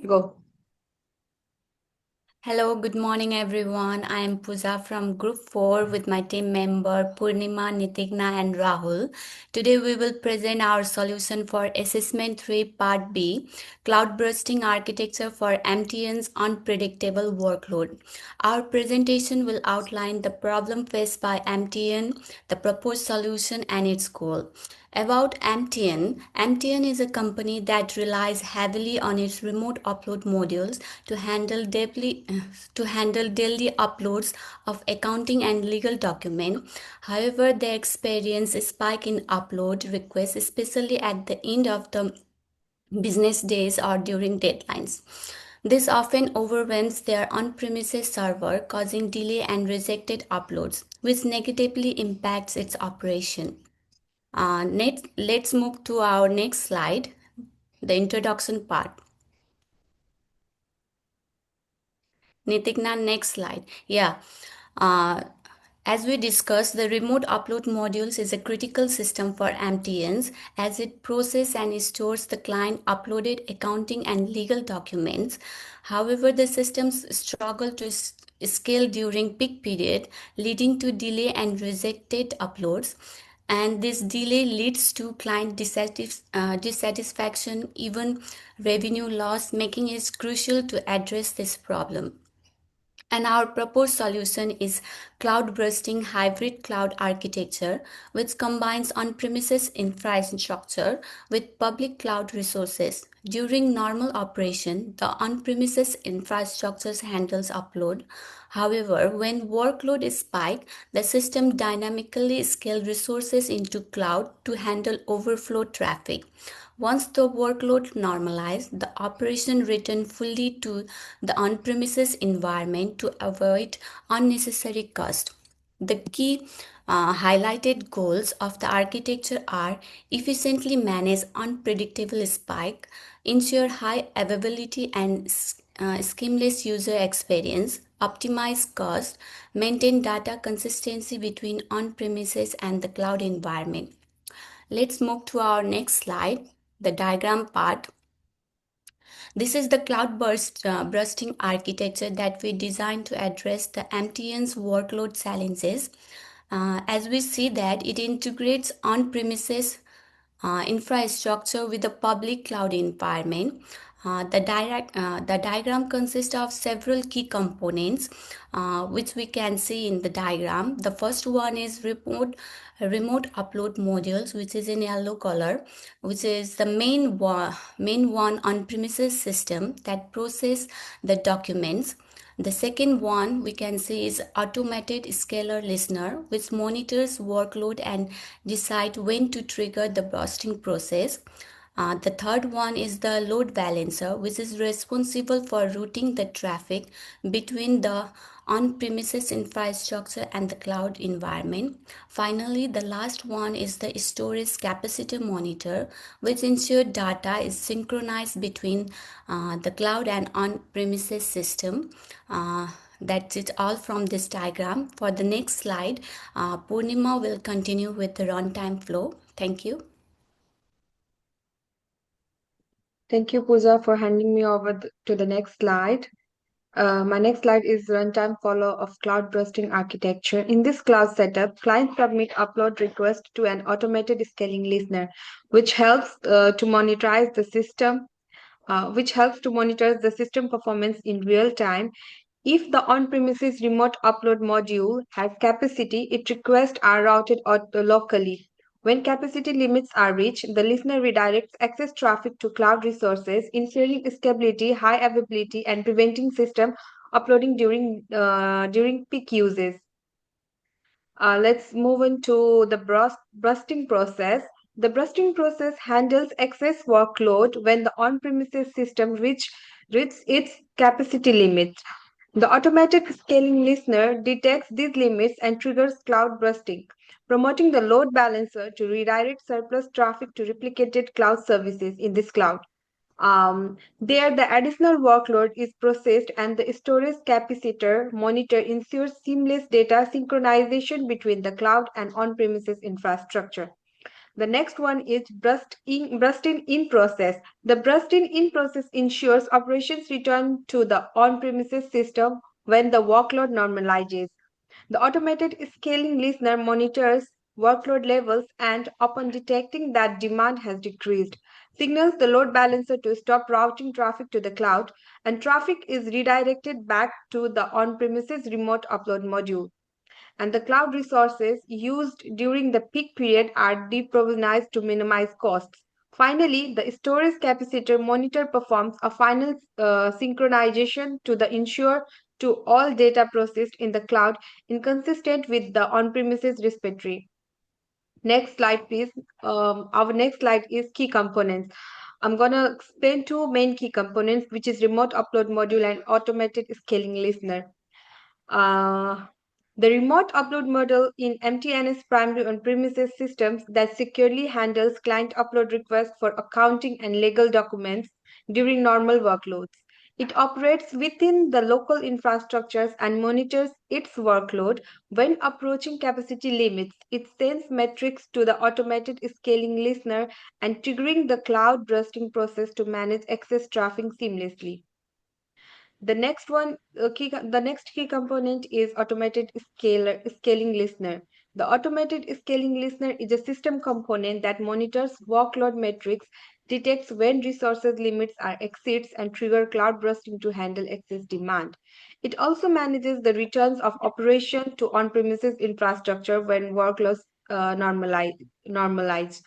Go. Hello, good morning everyone. I am Pooja from Group 4 with my team member Purnima, Nitigna and Rahul. Today we will present our solution for Assessment 3 Part B, Cloud Bursting Architecture for MTN's Unpredictable Workload. Our presentation will outline the problem faced by MTN, the proposed solution and its goal. About MTN, MTN is a company that relies heavily on its remote upload modules to handle daily uploads of accounting and legal documents. However, they experience a spike in upload requests, especially at the end of the business days or during deadlines. This often overwhelms their on premises server, causing delay and rejected uploads, which negatively impacts its operation. Let's move to our next slide, the introduction part. Nitikna, next slide. Yeah. Uh, as we discussed, the remote upload modules is a critical system for MTNs as it processes and stores the client uploaded accounting and legal documents. However, the systems struggle to scale during peak period, leading to delay and rejected uploads. And this delay leads to client dissatisfaction, even revenue loss, making it crucial to address this problem. And our proposed solution is cloud bursting hybrid cloud architecture, which combines on premises infrastructure with public cloud resources. During normal operation, the on premises infrastructure handles upload. However, when workload is spiked, the system dynamically scales resources into cloud to handle overflow traffic. Once the workload normalized, the operation returned fully to the on-premises environment to avoid unnecessary cost. The key highlighted goals of the architecture are efficiently manage unpredictable spike, ensure high availability and seamless user experience, optimize cost, maintain data consistency between on-premises and the cloud environment. Let's move to our next slide, the diagram part. This is the bursting architecture that we designed to address the MTN's workload challenges. As we see that it integrates on-premises infrastructure with a public cloud environment. The diagram consists of several key components, which we can see in the diagram. The first one is remote upload modules, which is in yellow color, which is the main one on premises system that process the documents. The second one we can see is automated scalar listener, which monitors workload and decide when to trigger the bursting process. The third one is the load balancer, which is responsible for routing the traffic between the on-premises infrastructure and the cloud environment. Finally, the last one is the storage capacity monitor, which ensures data is synchronized between the cloud and on-premises system. That's it all from this diagram. For the next slide, Purnima will continue with the runtime flow. Thank you. Thank you, Pooja, for handing me over to the next slide. My next slide is runtime follow of cloud bursting architecture. In this cloud setup, clients submit upload request to an automated scaling listener, which helps to monitorize the system, which helps to monitor the system performance in real time. If the on-premises remote upload module has capacity, its requests are routed locally. When capacity limits are reached, the listener redirects access traffic to cloud resources, ensuring scalability, high availability, and preventing system uploading during peak uses. Let's move into the bursting process. The bursting process handles excess workload when the on-premises system reaches its capacity limit. The automatic scaling listener detects these limits and triggers cloud bursting, promoting the load balancer to redirect surplus traffic to replicated cloud services in this cloud. There, the additional workload is processed and the storage capacitor monitor ensures seamless data synchronization between the cloud and on premises infrastructure. The next one is burst in process. The burst in process ensures operations return to the on-premises system when the workload normalizes. The automated scaling listener monitors workload levels and, upon detecting that demand has decreased, signals the load balancer to stop routing traffic to the cloud, and traffic is redirected back to the on premises remote upload module. And the cloud resources used during the peak period are deprovisionized to minimize costs. Finally, the storage capacitor monitor performs a final synchronization to the ensure to all data processed in the cloud inconsistent with the on-premises repository. Next slide, please. Our next slide is key components. I'm going to explain two main key components, which is remote upload module and automated scaling listener. Uh, the remote upload model in MTNS primary on-premises systems that securely handles client upload requests for accounting and legal documents during normal workloads. It operates within the local infrastructures and monitors its workload when approaching capacity limits. It sends metrics to the automated scaling listener and triggering the cloud bursting process to manage excess traffic seamlessly. The next key component is scaling listener. The automated scaling listener is a system component that monitors workload metrics, detects when resources limits are exceeds, and trigger cloud bursting to handle excess demand. It also manages the returns of operation to on-premises infrastructure when workloads normalize.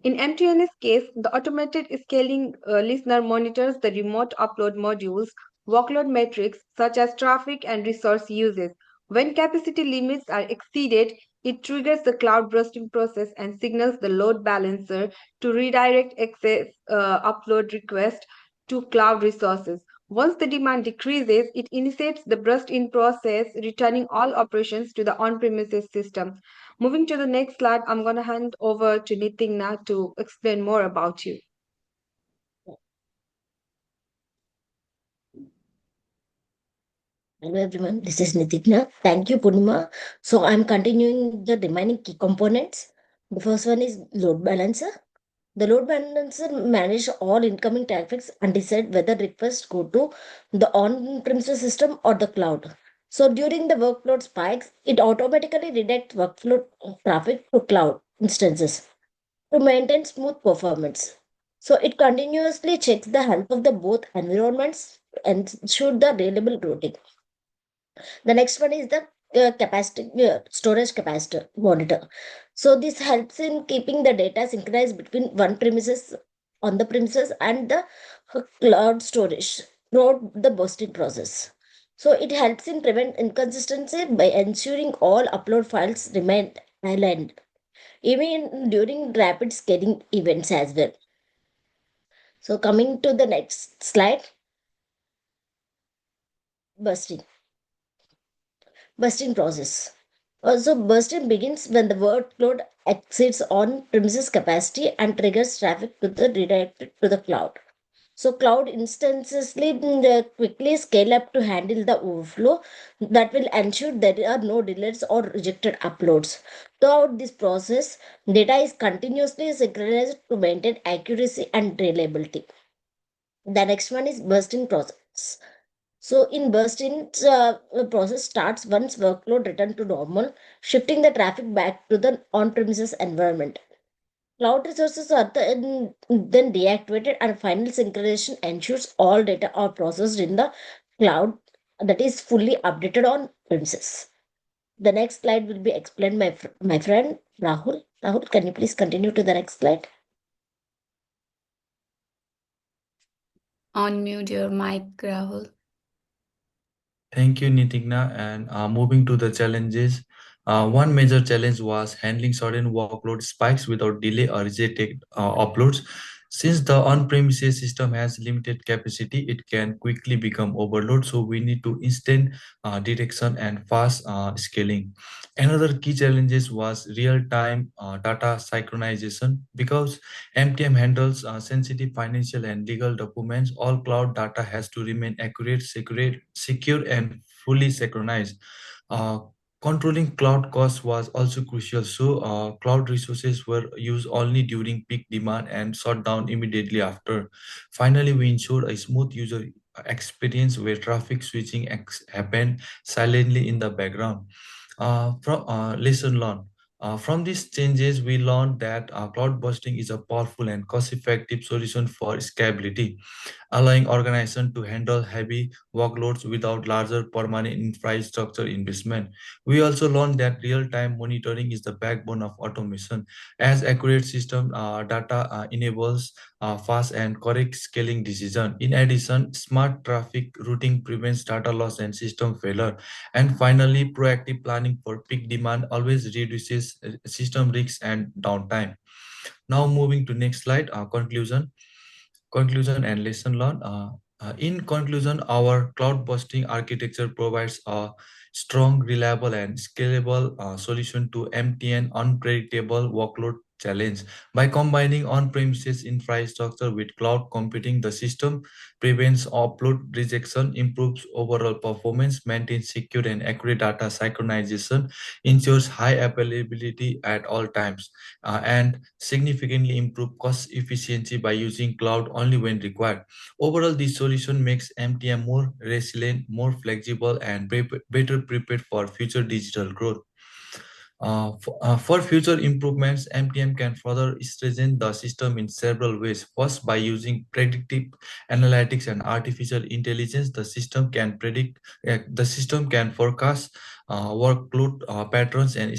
In MTN's case, the automated scaling listener monitors the remote upload modules workload metrics such as traffic and resource uses. When capacity limits are exceeded, it triggers the cloud bursting process and signals the load balancer to redirect excess upload request to cloud resources. Once the demand decreases, it initiates the burst in process, returning all operations to the on premises system. Moving to the next slide, I'm going to hand over to Nitin now to explain more about you. Hello everyone, this is Nitigna. Thank you, Purnima. So I'm continuing the remaining key components. The first one is load balancer. The load balancer manages all incoming traffics and decide whether requests go to the on-premises system or the cloud. So during the workload spikes, it automatically redirects workflow traffic to cloud instances to maintain smooth performance. So it continuously checks the health of the both environments and ensure the reliable routing. The next one is the capacity storage capacitor monitor. So this helps in keeping the data synchronized between one premises on the premises and the cloud storage throughout the bursting process. So it helps in prevent inconsistency by ensuring all upload files remain aligned, even during rapid scaling events as well. So coming to the next slide, bursting. Bursting process. Also, bursting begins when the workload exceeds on-premises capacity and triggers traffic to the redirected to the cloud. So, cloud instances quickly scale up to handle the overflow that will ensure there are no delays or rejected uploads. Throughout this process, data is continuously synchronized to maintain accuracy and reliability. The next one is bursting process. So in bursting process starts once workload return to normal, shifting the traffic back to the on-premises environment. Cloud resources are then deactivated and final synchronization ensures all data are processed in the cloud that is fully updated on premises. The next slide will be explained by my friend Rahul. Rahul, can you please continue to the next slide? Unmute your mic, Rahul. Thank you, Nitigna. And moving to the challenges, one major challenge was handling sudden workload spikes without delay or rejected uploads. Since the on-premises system has limited capacity, it can quickly become overload. So we need to instant detection and fast scaling. Another key challenges was real-time data synchronization because MTM handles sensitive financial and legal documents. All cloud data has to remain accurate, secure, and fully synchronized. Uh, Controlling cloud costs was also crucial, so cloud resources were used only during peak demand and shut down immediately after. Finally, we ensured a smooth user experience where traffic switching happened silently in the background. From lesson learned. From these changes, we learned that cloud busting is a powerful and cost-effective solution for scalability, allowing organizations to handle heavy workloads without larger permanent infrastructure investment. We also learned that real-time monitoring is the backbone of automation, as accurate system data enables fast and correct scaling decision. In addition, smart traffic routing prevents data loss and system failure. And finally, proactive planning for peak demand always reduces system risks and downtime. Now moving to next slide, conclusion and lesson learned. In conclusion, our cloud busting architecture provides a strong, reliable, and scalable solution to MTN unpredictable workload challenge. By combining on-premises infrastructure with cloud computing, the system prevents upload rejection, improves overall performance, maintains secure and accurate data synchronization, ensures high availability at all times, and significantly improve cost efficiency by using cloud only when required. Overall, this solution makes MTM more resilient, more flexible, and better prepared for future digital growth. For future improvements, MTM can further strengthen the system in several ways. First, by using predictive analytics and artificial intelligence, the system can forecast workload patterns and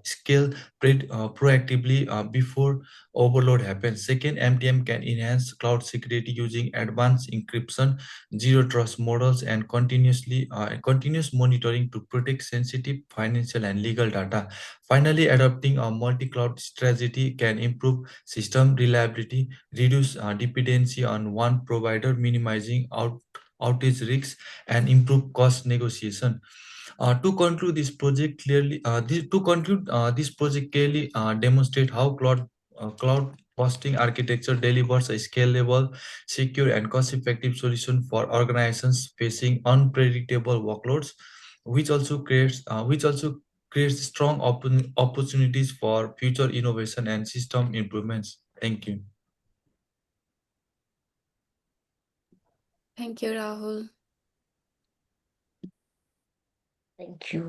scale proactively before overload happens. Second, MTM can enhance cloud security using advanced encryption, zero trust models, and continuous monitoring to protect sensitive financial and legal data. Finally, adopting a multi-cloud strategy can improve system reliability, reduce dependency on one provider, minimizing outage risks, and improve cost negotiation. To conclude, this project clearly demonstrate how cloud hosting architecture delivers a scalable, secure, and cost-effective solution for organizations facing unpredictable workloads, which also creates strong opportunities for future innovation and system improvements. Thank you. Thank you, Rahul. Thank you.